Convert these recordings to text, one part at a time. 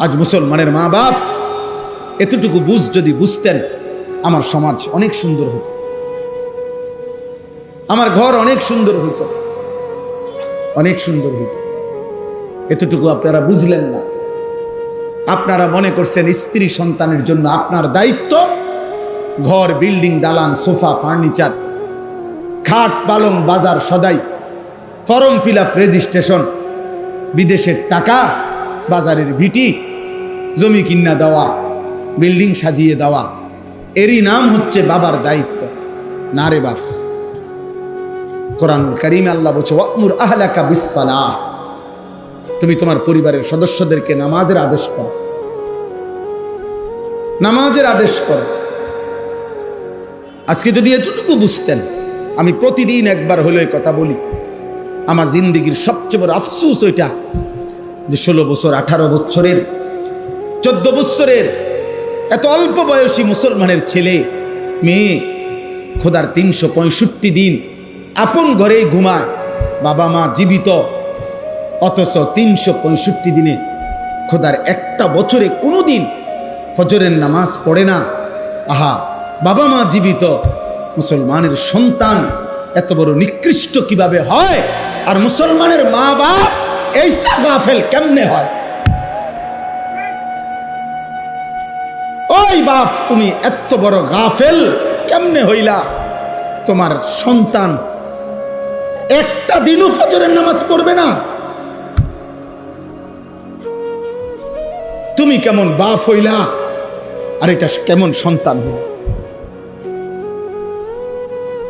আজ মুসলমানের মা বাপ এতটুকু বুঝ যদি বুঝতেন, আমার সমাজ অনেক সুন্দর হতো, আমার ঘর অনেক সুন্দর হইতো, অনেক সুন্দর হইতো। এতটুকু আপনারা বুঝলেন না। আপনারা মনে করছেন স্ত্রী সন্তানের জন্য আপনার দায়িত্ব ঘর, বিল্ডিং, দালান, সোফা, ফার্নিচার, খাট, পালং, বাজার, সদাই, ফর্ম ফিল আপ, রেজিস্ট্রেশন, বিদেশের টাকা, বাজারের ভিটি, জমি কিনা দেওয়া, বিল্ডিং সাজিয়ে দেওয়া, এরই নাম হচ্ছে বাবার দায়িত্ব। না রে বাপ, কোরআন কারীমে আল্লাহ বলছে ওয়া'মুর আহলাকা বিস-সালাহ, তুমি তোমার পরিবারের সদস্যদেরকে নামাজের আদেশ করো, নামাজের আদেশ করো। আজকে যদি এতটুকু বুঝতেন, আমি প্রতিদিন একবার হলো এই কথা বলি, আমার জিন্দেগির সবচেয়ে বড় আফসোস ওইটা যে 16 বছর, 18 বছরের, 14 বছরের এত অল্প বয়সী মুসলমানের ছেলে মেয়ে খোদার 365 দিন আপন ঘরেই ঘুমায়, বাবা মা জীবিত, অথচ 365 দিনে খোদার একটা বছরে কোনোদিন ফজরের নামাজ পড়ে না। আহা, বাবা মা জীবিত, মুসলমানের সন্তান এত বড় নিকৃষ্ট কিভাবে হয়? আর মুসলমানের মা বাপ এইসা গাফেল কেমনে হয়? ওই বাপ, তুমি এত বড় গাফেল কেমনে হইলা? তোমার সন্তান একটা দিনও ফজরের নামাজ পড়বে না, তুমি কেমন বাপ হইলা? আর এটা কেমন সন্তান হইল?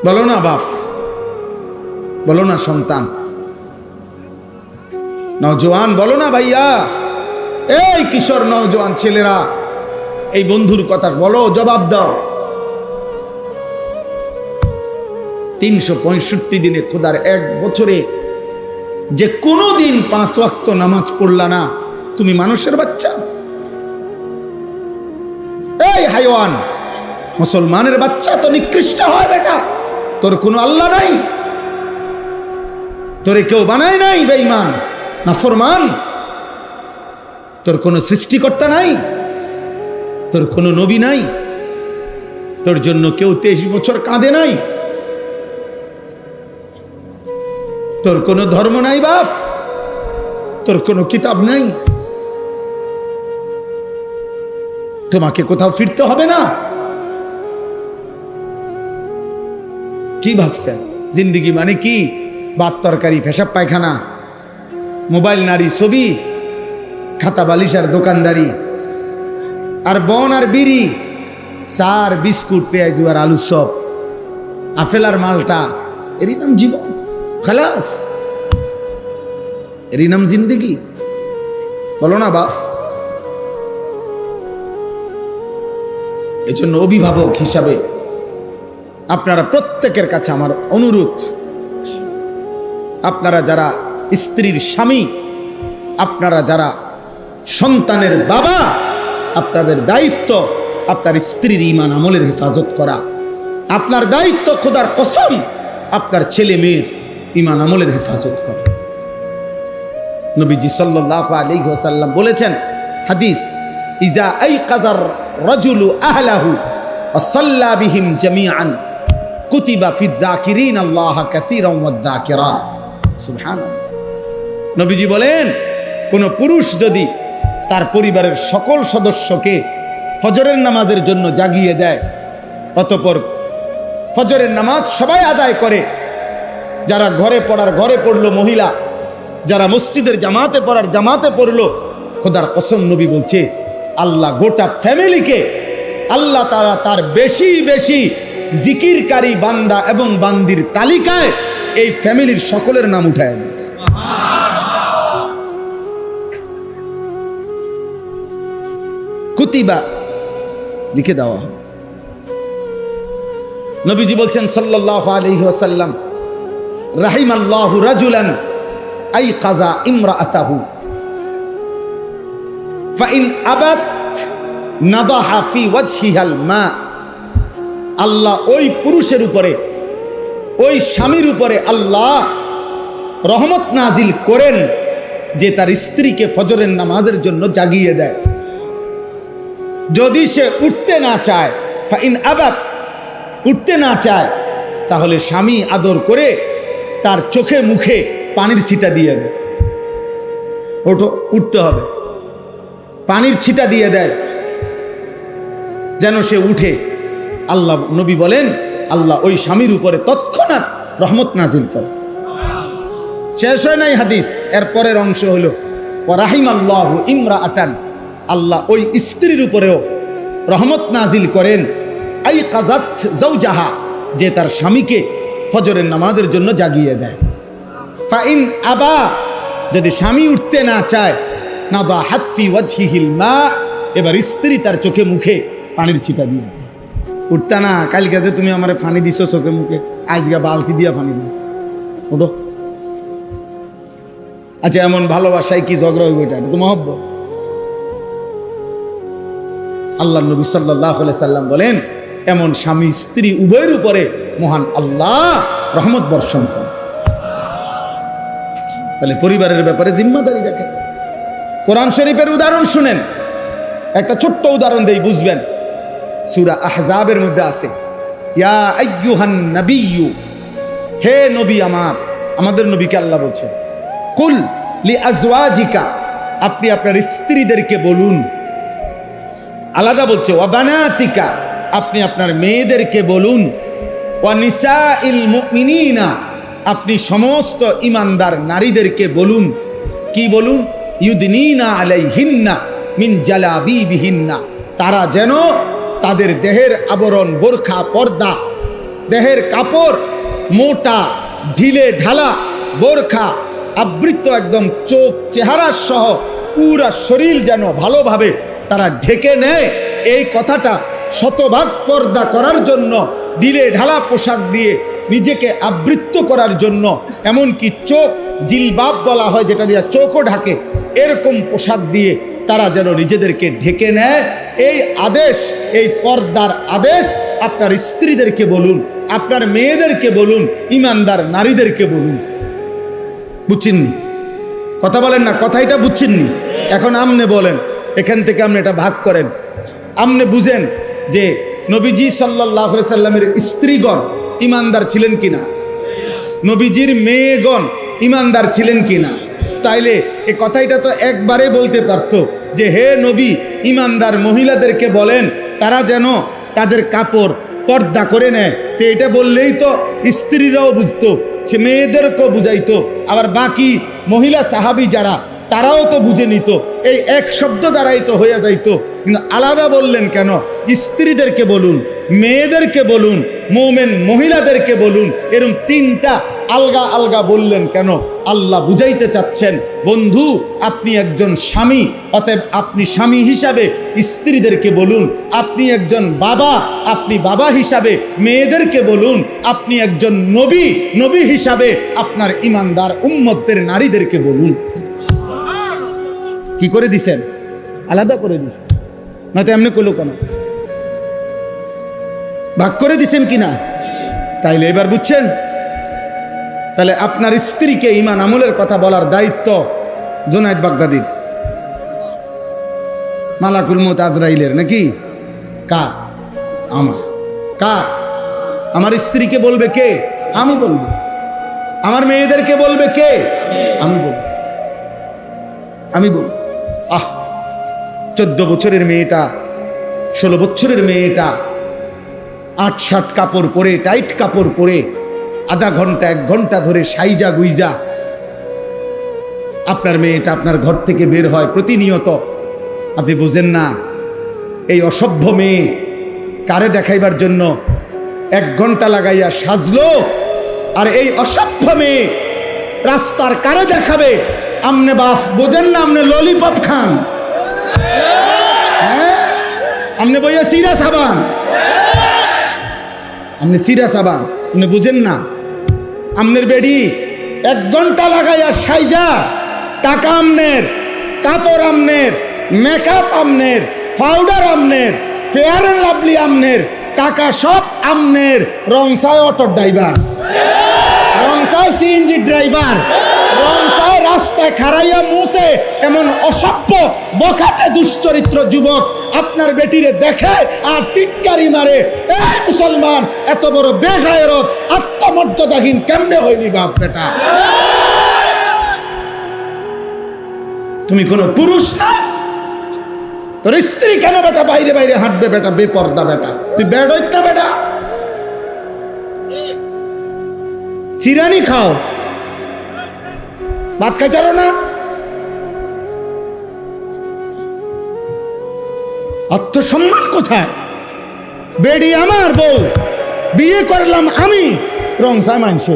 বলো না বাপ, বলো না সন্তান, নওজোয়ান বলো না ভাইয়া, এই কিশোর নওজোয়ান ছেলেরা, এই বন্ধুর কথা বলো, জবাব দাও। 365 দিনে খোদার এক বছরে যে কোনো দিন 5 ওয়াক্ত নামাজ পড়লা না, তুমি মানুষের বাচ্চা? এই হাইওয়ান, মুসলমানের বাচ্চা তো নিকৃষ্ট হয় বেটা। তোর কোনো আল্লাহ নাই, তোরে কেউ বানায় নাই বেঈমান নাফরমান, তোর কোনো সৃষ্টিকর্তা নাই, তোর কোনো নবী নাই, তোর জন্য কেউ 23 বছর কাঁদে নাই, তোর কোনো ধর্ম নাই বাপ, তোর কোনো কিতাব নাই, তোমাকে কোথাও ফিরতে হবে না। কি ভাবছেন জিন্দিগি মানে কি? ভাত তরকারি, পেশাব পায়খানা, মোবাইল, নারী, ছবি, খাতা বালিশ আর দোকানদারি, আর বন আর বিড়ি, চার বিস্কুট, পেঁয়াজু আর আলু চপ, আপেল আর মালটা, এরই নাম জীবন? খালাস, এরই নাম জিন্দিগি? বলো না বাপ। এজন্য অভিভাবক হিসাবে আপনারা প্রত্যেকের কাছে আমার অনুরোধ, আপনারা যারা স্ত্রীর স্বামী, আপনারা যারা সন্তানের বাবা, আপনাদের দায়িত্ব আপনার স্ত্রীর ঈমান আমলের হেফাজত করা। আপনার দায়িত্ব খোদার কসম আপনার ছেলে মেয়ের ঈমান আমলের হেফাজত করা। নবীজি সাল্লাল্লাহু আলাইহি ওয়াসাল্লাম বলেছেন, হাদিস, ইজা আইকাযার রাজুলু আহলাহু ওয়া সাল্লা বিহিম জামিআন কুতিবা ফিদ যাকিরিন আল্লাহ কাসীরান ওয়াদ যাকিরাত। সুবহানাল্লাহ। নবীজি বলেন, কোন পুরুষ যদি তার পরিবারের সকল সদস্যকে ফজরের নামাজের জন্য জাগিয়ে দেয়, অতঃপর ফজরের নামাজ সবাই আদায় করে, যারা ঘরে পড়ার ঘরে পড়লো মহিলা, যারা মসজিদের জামাতে পড়ার জামাতে পড়লো, খোদার কসম নবী বলছে আল্লাহ গোটা ফ্যামিলিকে, আল্লাহ তাআলা তার বেশি বেশি জিকিরকারী বান্দা এবং বান্দির তালিকায় এই ফ্যামিলির সকলের নাম উঠায় দিয়েছে। কুতিবা লিখে দেওয়া। নবীজি বলছেন সাল্লাল্লাহু আলাইহি ওয়াসাল্লাম, রাহিমাল্লাহু রাজুলান আইকাযা ইমরাআতাহু ফাইন আবাত নাদাহা ফি ওয়াজহিহাল মা। আল্লাহ ওই পুরুষের উপরে, ওই স্বামীর উপরে আল্লাহ রহমত নাজিল করেন যে তার স্ত্রীকে ফজরের নামাজের জন্য জাগিয়ে দেয়। যদি সে উঠতে না চায়, ফাইন আবাত, উঠতে না চায়, তাহলে স্বামী আদর করে তার চোখে মুখে পানির ছিটা দিয়ে দেয়। ওঠো, উঠতে হবে, পানির ছিটা দিয়ে দেয় যেন সে উঠে। আল্লাহ নবী বলেন, আল্লাহ ওই স্বামীর উপরে তৎক্ষণাৎ রহমত নাজিল করে। শেষ হয় নাই হাদিস, এর পরের অংশ হলো ওয়া রাহিমাল্লাহু ইমরাআতান, আল্লাহ ওই স্ত্রীর উপরেও রহমত নাজিল করেন, আই কাযাত যাওজাহা, যে তার স্বামীকে ফজরের নামাজের জন্য জাগিয়ে দেয়। ফাইন আবা, যদি স্বামী উঠতে না চায়, নাদাহাত ফি ওয়াজহিহিল মা, এবার স্ত্রী তার চোখে মুখে পানির ছিটা দিয়ে, উঠতা না, কালকে যে তুমি আমারে পানি দিছো চোখে মুখে, আজকে বালতি দিয়া পানি দিও, ওঠো। আচ্ছা, এমন ভালোবাসায় কি ঝগড়া হইব? এটা তো মহব্বত। আল্লাহ নবী সাল্লাল্লাহু আলাইহি সাল্লাম বলেন, এমন স্বামী স্ত্রী উভয়ের উপরে মহান আল্লাহ রহমত বর্ষণ করেন। তাহলে পরিবারের ব্যাপারে জিম্মাদারি দেখেন। কোরআন শরীফের উদাহরণ শুনেন, একটা ছোট্ট উদাহরণ দেই, বুঝবেন। সূরা আহজাবের মধ্যে আছে, ইয়া আইয়ুহান নাবিয়্যু, হে নবী আমার, আমাদের নবীকে আল্লাহ বলছে, কুল লি আজওয়াজিকা, আপনি আপনার স্ত্রীদেরকে বলুন। আলাদা বলছে ওয়া বানাতিকা, আপনি আপনার মেয়েদেরকে বলুন। ওয়া নিসাইল মুমিনিনা, আপনি সমস্ত ইমানদার নারীদেরকে বলুন। কি বলুন? ইউদনিনা আলাইহিন্না মিন জালাবিবিহিন্না, তারা যেন তাদের দেহের আবরণ, বোরখা, পর্দা, দেহের কাপড়, মোটা ঢিলে ঢালা বোরখা আবৃত, একদম চোখ চেহারা সহ পুরা শরীর যেন ভালোভাবে তারা ঢেকে নেয়। এই কথাটা শতভাগ পর্দা করার জন্য, ঢিলে ঢালা পোশাক দিয়ে নিজেকে আবৃত করার জন্য, এমনকি চোখ জিলবাব বলা হয়, যেটা দিয়ে চোখও ঢাকে, এরকম পোশাক দিয়ে তারা যেন নিজেদেরকে ঢেকে নেয়। এই আদেশ, এই পর্দার আদেশ আপনার স্ত্রীদেরকে বলুন, আপনার মেয়েদেরকে বলুন, ইমানদার নারীদেরকে বলুন। বুঝছেননি? কথা বলেন না, কথাইটা বুঝছেননি? এখন আমনে বলেন, এখান থেকে আপনি এটা ভাগ করেন, আমনে বুঝেন যে নবীজি সাল্লাল্লাহু আলাইহি সাল্লামের স্ত্রীগণ ইমানদার ছিলেন কিনা, নবীজির মেয়েগণ ইমানদার ছিলেন কিনা। তাইলে এই কথাইটা তো একবারে বলতে পারতো যে, হে নবী, ইমানদার মহিলাদেরকে বলেন তারা যেন তাদের কাপড় পর্দা করে নেয়। তো এটা বললেই তো স্ত্রীরাও বুঝতো, সে মেয়েদেরকেও বুঝাইতো, আবার বাকি মহিলা সাহাবী যারা, তারাও তো বুঝে নিত। এই এক শব্দ দ্বারাই তো হয়ে যাইতো, কিন্তু আলাদা বললেন কেন? স্ত্রীদেরকে বলুন, মেয়েদেরকে বলুন, মুমিন মহিলাদেরকে বলুন, এরকম তিনটা আলগা আলগা বললেন কেন? আল্লাহ বুঝাইতে চাচ্ছেন, বন্ধু, আপনি একজন স্বামী, অতএব আপনি স্বামী হিসাবে স্ত্রীদেরকে বলুন। আপনি একজন বাবা, আপনি বাবা হিসাবে মেয়েদেরকে বলুন। আপনি একজন নবী, নবী হিসাবে আপনার ইমানদার উম্মতের নারীদেরকে বলুন। কি করে দিছেন? আলাদা করে দিছেন, না তো এমনি কইলো কেন? ভাগ করে দিছেন কিনা? তাইলে এবার বুঝছেন? তাহলে আপনার স্ত্রীকে ঈমান আমলের কথা বলার দায়িত্ব জুনায়েদ বাগদাদির, মালাকুল মউত আজরাইলের, নাকি কার? আমার। কার? আমার স্ত্রীকে বলবে কে? আমি বলবো। আমার মেয়েদেরকে বলবে কে? আমি বলবো। আমি বলবো। 14 বছরের মেয়েটা, 16 বছরের মেয়েটা 8-7 কাপড় পরে, টাইট কাপড় পরে, আধা ঘন্টা 1 ঘন্টা ধরে সাইজা গুইজা আপনার মেয়েটা আপনার ঘর থেকে বের হয় প্রতিনিয়ত। আপনি বুঝেন না এই অসভ্য মেয়ে কারে দেখাইবার জন্য 1 ঘন্টা লাগাইয়া সাজলো, আর এই অসভ্য মেয়ে রাস্তার কারে দেখাবে? আমনে বাপ বোঝেন না, আমনে ললিপপ খান, হ্যাঁ, আমনে বইয়া সিরা সাবান, আমনে সিরা সাবান, আপনি বুঝেন না। আমনের বেডি 1 ঘন্টা লাগাইয়া সাইজা, টাকা আমনের, কাপড় আমনের, মেকআপ আমনের, পাউডার আমনের, ফেয়ার এন্ড লাভলি আমনের, টাকা সব আমনের, রংসায় অটো ড্রাইভার, রংসায় সিএনজি ড্রাইভার, রংসায় রাস্তায় খাড়াইয়া মুতে এমন অসভ্য বখাটে দুশ্চরিত্র যুবক আপনার বেটিরে দেখে আর টিটকারি মারে, এই মুসলমান এত বড় বেগায়রত আত্মমর্যাদাহীন কেমনে হইলি বাপ বেটা? তুমি কোনো পুরুষ না? তোর স্ত্রী কেন বেটা বাইরে বাইরে হাঁটবে বেটা? বেপর্দা বেটা, তুই বেড় না বেটা? চিরানি খাও, ভাত খাইতারো না? আত্মসম্মান কোথায়? বেডি আমার বউ, বিয়ে করলাম আমি, রং চাই মানস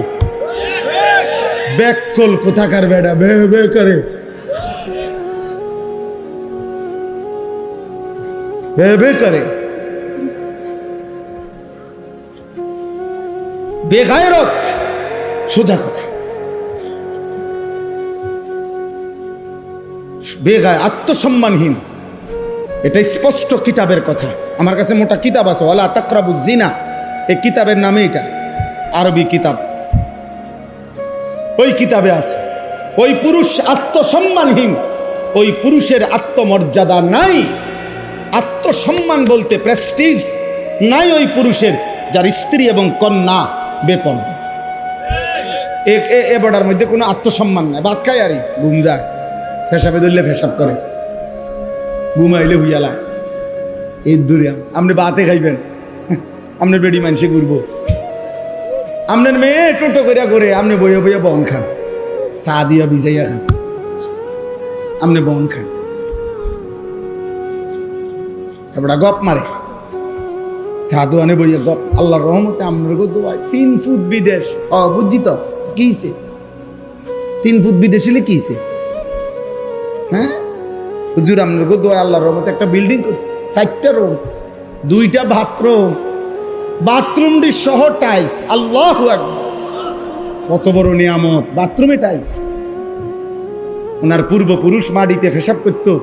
ব্যাককল কোথাকার বেটা বে বে করে বে বে করে বেগায়রত। সোজা কথা, বেগায় আত্মসম্মানহীন। এটা স্পষ্ট কিতাবের কথা। আমার কাছে মোটা কিতাব আছে, ওয়ালা তাকরাবুজ জিনা, এই কিতাবের নামে, এটা আরবি কিতাব। ওই কিতাবে আছে ওই পুরুষ আত্মসম্মানহীন, ওই পুরুষের আত্মমর্যাদা নাই। আত্মসম্মান বলতে প্রেস্টিজ নাই ওই পুরুষের, যার স্ত্রী এবং কন্যা বেপর্দা। এ বড়ার মধ্যে কোনো আত্মসম্মান নাই। ভাত খাই আরই ঘুম যায়, ফেসাবে ধরলে ফেসাব করে, ঘুমাইলে হুইয়ালায়। এই দূরে আপনি বাতে খাইবেন, আপনার বেডি মানুষে ঘুরবো, আপনার মেয়ে টোটো করিয়া করে আপনি বইয়া বইয়া বন খান, চা দিয়া ভিজাইয়া খান, আপনি বন খান। এবার গপ মারে, চা দোয়ানে বইয়া গপ। আল্লাহর রহমতে আপনার দোয়ায় 3 ফুট বিদেশ। বুঝছি তো কি হইছে? 3 ফুট বিদেশ হলে কি হইছে? হ্যাঁ হুজুর আপনার দোয়া আল্লাহর রহমতে একটা বিল্ডিং করছে, 4টা রুম, 2টা বাথরুম, বাথরুমটি সহ টাইলস। আল্লাহু আকবার, কত বড় নিয়ামত! বাথরুমে টাইলস। ওনার পূর্বপুরুষ মাটিতে পেশাব করতো,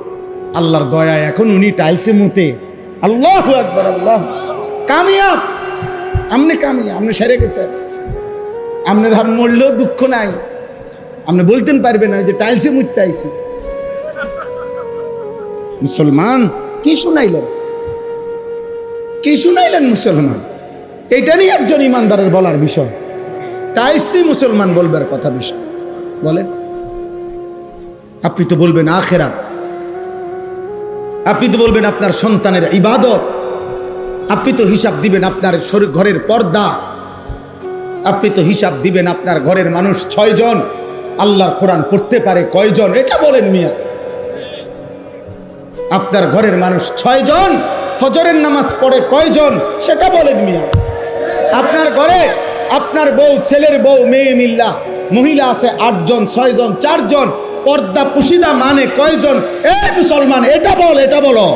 আল্লাহর দয়ায় এখন উনি টাইলসে মুতে। আল্লাহু আকবার, আল্লাহ কামিয়াব। আপনি কামিয়াব, আপনি সেরে গেছেন। আপনার আর মরলেও দুঃখ নাই, আপনি বলতেন পারবেন না যে টাইলসে মুততে আইছি। মুসলমান কি শুনাইলেন, কি শুনাইলেন মুসলমান? এটা নিয়ে একজন ইমানদারের বলার বিষয়। টাইলস নিয়ে মুসলমান বলবার কথা বিষয় বলেন। আপনি তো বলবেন আখিরাত, আপনি তো বলবেন আপনার সন্তানের ইবাদত, আপনি তো হিসাব দিবেন আপনার ঘরের পর্দা, আপনি তো হিসাব দিবেন আপনার ঘরের মানুষ 6 জন আল্লাহর কোরআন পড়তে পারে কয়জন, এটা বলেন মিয়া। আপনার ঘরের মানুষ 6 জন ফজরের নামাজ পড়ে কয়জন, সেটা বলেন মিয়া। আপনার ঘরে আপনার বউ, ছেলের বউ, মেয়ে মিল্লা মহিলা আছে 8 জন, 6 জন, 4 জন, পর্দা পুশিদা মানে কয়জন? এই মুসলমান এটা বল, এটা বলো।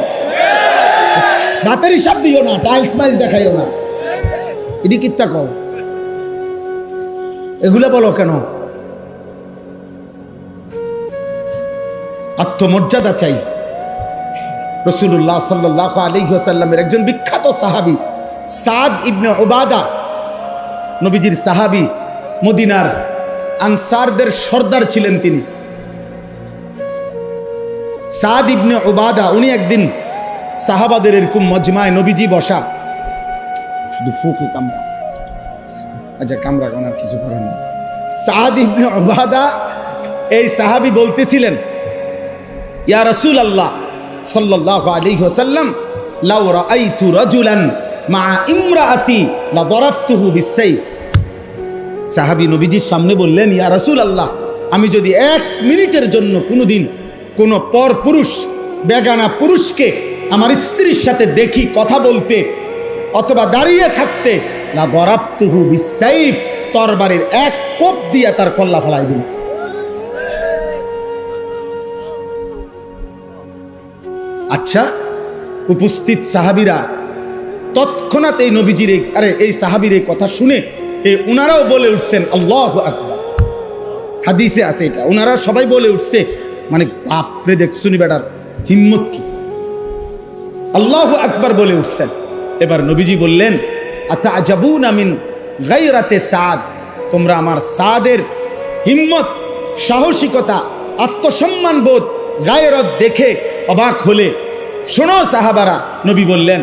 ভাতের হিসাব দিও না, টাইলস মাইজ দেখাইও না, এটি কিত্তা কও, এগুলা বলো কেন? আত্মমর্যাদা চাই। রাসূলুল্লাহ সাল্লাল্লাহু আলাইহি ওয়াসাল্লামের একজন বিখ্যাত সাহাবী সাদ ইবনে উবাদা, নবীজির সাহাবী, মদিনার আনসারদের সর্দার ছিলেন তিনি। সাদ ইবনে উবাদা, উনি একদিন সাহাবাদের এরকম মজমায় নবীজি বসা, শুধু ফুকে কামরা, আচ্ছা কামরা কোন আর কিছু করেন না। সাদ ইবনে উবাদা এই সাহাবী বলতেছিলেন, ইয়া রাসূলুল্লাহ সাল্লাল্লাহু আলাইহি ওয়াসাল্লাম, লাউ রাআইতু রাজুলান মা ইমরাআতি লা দারাবতুহু বিসাইফ। সাহাবী নবীজির সামনে বললেন, ইয়া রাসূলুল্লাহ, আমি যদি 1 মিনিটের জন্য কোনোদিন কোন পর পুরুষ, বেগানা পুরুষকে আমার স্ত্রীর সাথে দেখি কথা বলতে অথবা দাঁড়িয়ে থাকতে, লা দারাবতুহু বিসাইফ, তরবারির 1 কোপ দিয়ে তার কল্লা ফেলাই দিল। আচ্ছা, উপস্থিত সাহাবীরা তৎক্ষণাৎ এই নবীজির এই সাহাবীর এই কথা শুনে উনারাও বলে উঠছেন আল্লাহু আকবার। হাদিসে আছে এটা, উনারা সবাই বলে উঠছে, মানে বাপরে দেখছুনি বেটার হিম্মত কি, আল্লাহু আকবার বলে উঠছেন। এবার নবীজি বললেন, আতাআজাবুনা মিন গায়রাতে সাদ, তোমরা আমার সাদের হিম্মত, সাহসিকতা, আত্মসম্মান বোধ, গায়রত দেখে অবাক হলে, শোনো সাহাবারা, নবী বললেন,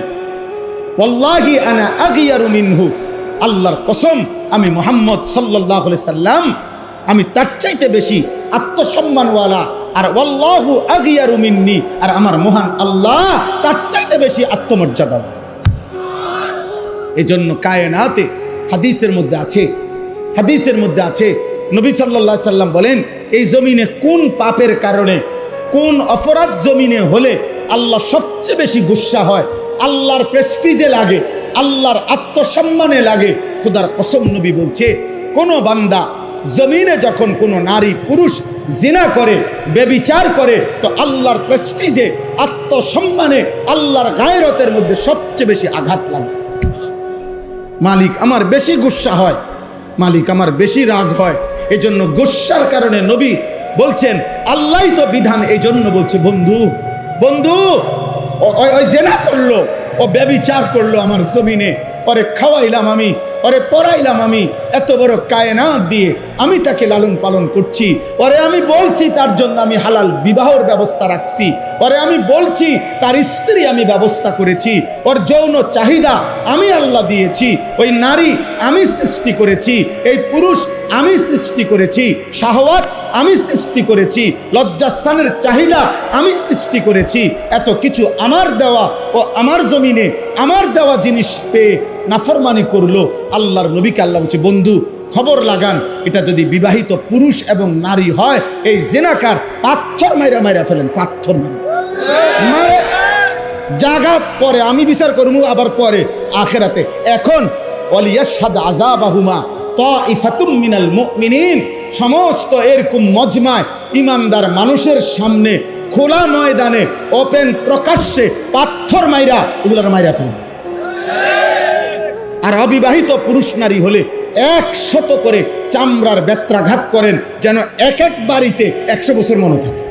ওয়াল্লাহি আনা আগিয়ারু মিনহু, আল্লাহর কসম আমি মুহাম্মদ সাল্লাল্লাহু আলাইহি সাল্লাম, আমি তার চাইতে বেশি আত্মসম্মানওয়ালা, আর ওয়াল্লাহু আগিয়ারু মিন্নি, আর আমার মহান আল্লাহ তার চাইতে বেশি আত্মমর্যাদা। এজন্য কায়নাতে হাদিসের মধ্যে আছে নবী সাল্লাল্লাহু আলাইহি সাল্লাম বলেন, এই জমিনে কোন পাপের কারণে, কোন অপরাধ জমিনে হলে আল্লাহ সবচেয়ে বেশি গুসা হয়, আল্লাহর প্রেস্টিজে লাগে, আল্লাহর আত্মসম্মানে লাগে। খোদার কসম নবী বলছে, কোন বান্দা জমিনে যখন কোনো নারী পুরুষ জিনা করে, ব্যভিচার করে, তো আল্লাহর প্রেস্টিজে, আত্মসম্মানে, আল্লাহর গায়রতের মধ্যে সবচেয়ে বেশি আঘাত লাগে। মালিক আমার বেশি গুসা হয়, মালিক আমার বেশি রাগ হয়। এই জন্য গুসার কারণে নবী বলছেন, আল্লাহই তো বিধান, এই জন্য বলছে, বন্ধু বন্ধু ওই জেনা করলো, ও ব্যভিচার করলো আমার জমিনে, ওরে খাওয়াইলাম আমি, ওরে পড়াইলাম আমি, এত বড় কায়নাত দিয়ে আমি তাকে লালন পালন করছি, ওরে আমি বলছি তার জন্য আমি হালাল বিবাহর ব্যবস্থা রাখছি, ওরে আমি বলছি তার স্ত্রী আমি ব্যবস্থা করেছি, ওর যৌন চাহিদা আমি আল্লাহ দিয়েছি, ওই নারী আমি সৃষ্টি করেছি, এই পুরুষ আমি সৃষ্টি করেছি, শাহওয়াত আমি সৃষ্টি করেছি, লজ্জাস্থানের চাহিদা আমি সৃষ্টি করেছি, এত কিছু আমার দেওয়া, ও আমার জমিনে আমার দেওয়া জিনিস পেয়ে নাফরমানি করলো। আল্লাহর নবীকে আল্লাহ বলছে, বন্ধু খবর লাগান, এটা যদি বিবাহিত পুরুষ এবং নারী হয়, এই জেনাকার পাথর মাইরা ফেলেন, পাথর মারে জাগাত পরে আমি বিচার করবো, আবার পরে আখেরাতে। এখন ওয়ালিয়াশহাদ আযাবাহুমা তাইফাতুম মিনাল মুমিনিন, সমস্ত এরকম মজমায় ইমানদার মানুষের সামনে খোলা ময়দানে ওপেন প্রকাশ্যে পাথর মাইরা ওগুলার মাইরা ফেলেন। আর অবিবাহিত পুরুষ নারী হলে 100 করে চামড়ার বেত্রাঘাত করেন, যেন এক এক বাড়িতে 100 বছর মনে থাকে।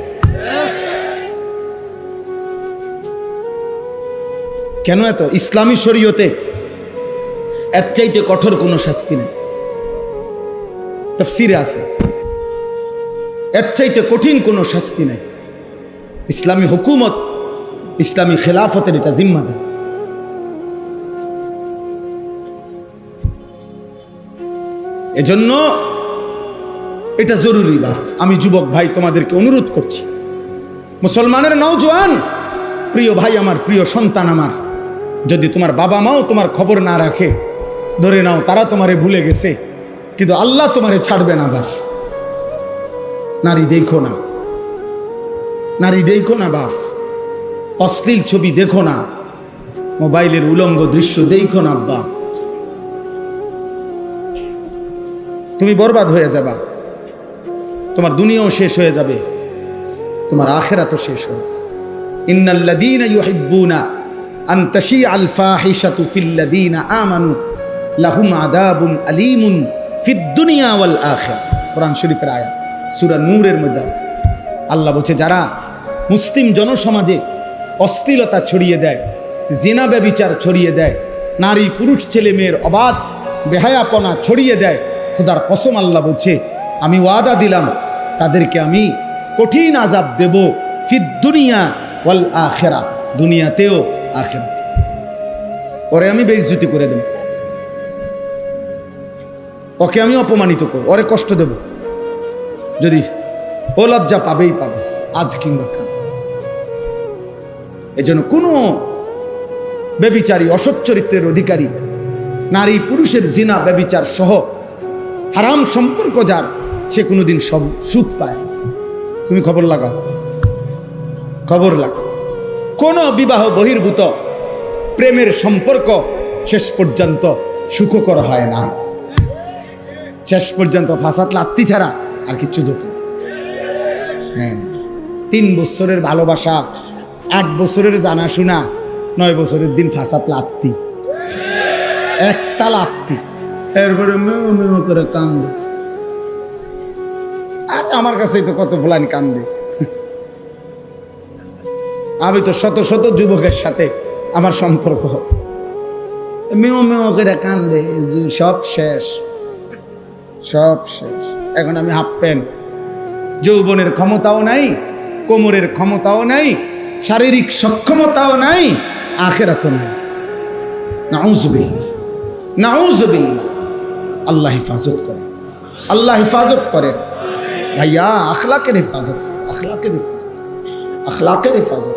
কেন এত? ইসলামী শরীয়তে এর চাইতে কঠোর কোনো শাস্তি নেই, তাফসীরে আছে, এর চাইতে কঠিন কোনো শাস্তি নেই। ইসলামী হুকুমত, ইসলামী খেলাফতের এটা জিম্মাদার। এজন্য এটা জরুরি। বাপ, আমি যুবক ভাই তোমাদেরকে অনুরোধ করছি, মুসলমানের নওজোয়ান প্রিয় ভাই আমার, প্রিয় সন্তান আমার, যদি তোমার বাবা মাও তোমার খবর না রাখে, ধরে নাও তারা তোমারে ভুলে গেছে, কিন্তু আল্লাহ তোমারে ছাড়বে না। বাপ, নারী দেখো না, নারী দেখো না বাপ, অশ্লীল ছবি দেখো না, মোবাইলের উলঙ্গ দৃশ্য দেখো না আব্বা, তুমি বরবাদ হয়ে যাবা, তোমার দুনিয়াও শেষ হয়ে যাবে, তোমার আখিরাতও শেষ হয়ে যাবে। ইন্নাল্লাযীনা ইউহিব্বুনা আন তাশিআল ফাহিশাতু ফিল্লাযীনা আমানু লাহুম আযাবুন আলীমুন ফিদ দুনিয়া ওয়াল আখিরা। কোরআন শরীফের আয়াত, সূরা নূরের মধ্যে আছে। আল্লাহ বলছে, যারা মুসলিম জনসমাজে অশ্লীলতা ছড়িয়ে দেয়, জিনা ব্যভিচার ছড়িয়ে দেয়, নারী পুরুষ ছেলে মেয়ের অবাধ বেহায়াপনা ছড়িয়ে দেয়, খোদার কসম আল্লাহ বলছে, আমি ওয়াদা দিলাম তাদেরকে আমি কঠিন আযাব দেব, ফিদ দুনিয়া ওয়াল আখিরা, দুনিয়াতেও আখিরাতে। ওরে আমি বেইজ্জতি করে দেব, ওকে আমি অপমানিত করব, ওরে কষ্ট দেব, যদি ও লজ্জা পাবেই পাবে, আজ কিংবা কাল। এজন্য কোনো ব্যভিচারী, অসৎ চরিত্রের অধিকারী, নারী পুরুষের জিনা ব্যভিচার সহ হারাম সম্পর্ক যার, সে কোনোদিন সব সুখ পায়। তুমি খবর লাগাও, খবর লাগাও। কোন বিবাহ বহির্ভূত প্রেমের সম্পর্ক শেষ পর্যন্ত সুখকর হয় না, শেষ পর্যন্ত ফাসাদ লাত্তি ছাড়া আর কিচ্ছু দুঃখ। হ্যাঁ, 3 বছরের ভালোবাসা, 8 বছরের জানাশোনা, 9 বছরের দিন ফাসাদ লাত্তি, একটা লাত্তি, এরপরে মেও মেও করে কান্দে। আর আমার কাছেই তো কত ভোলানি কান্দে। আমি তো শত শত যুবকের সাথে আমার সম্পর্ক, মেও মেও করে কান্দে, সব শেষ, সব শেষ। এখন আমি হাফ প্যান্ট, যৌবনের ক্ষমতাও নাই, কোমরের ক্ষমতাও নাই, শারীরিক সক্ষমতাও নাই, আখিরাতও নাই। নাউযুবিল্লাহ, নাউযুবিল্লাহ। আল্লাহ হেফাজত করে, আল্লাহ হেফাজত করে। ভাইয়া আখলাকের হেফাজত, আখলাকের হেফাজত, আখলাকের হেফাজত।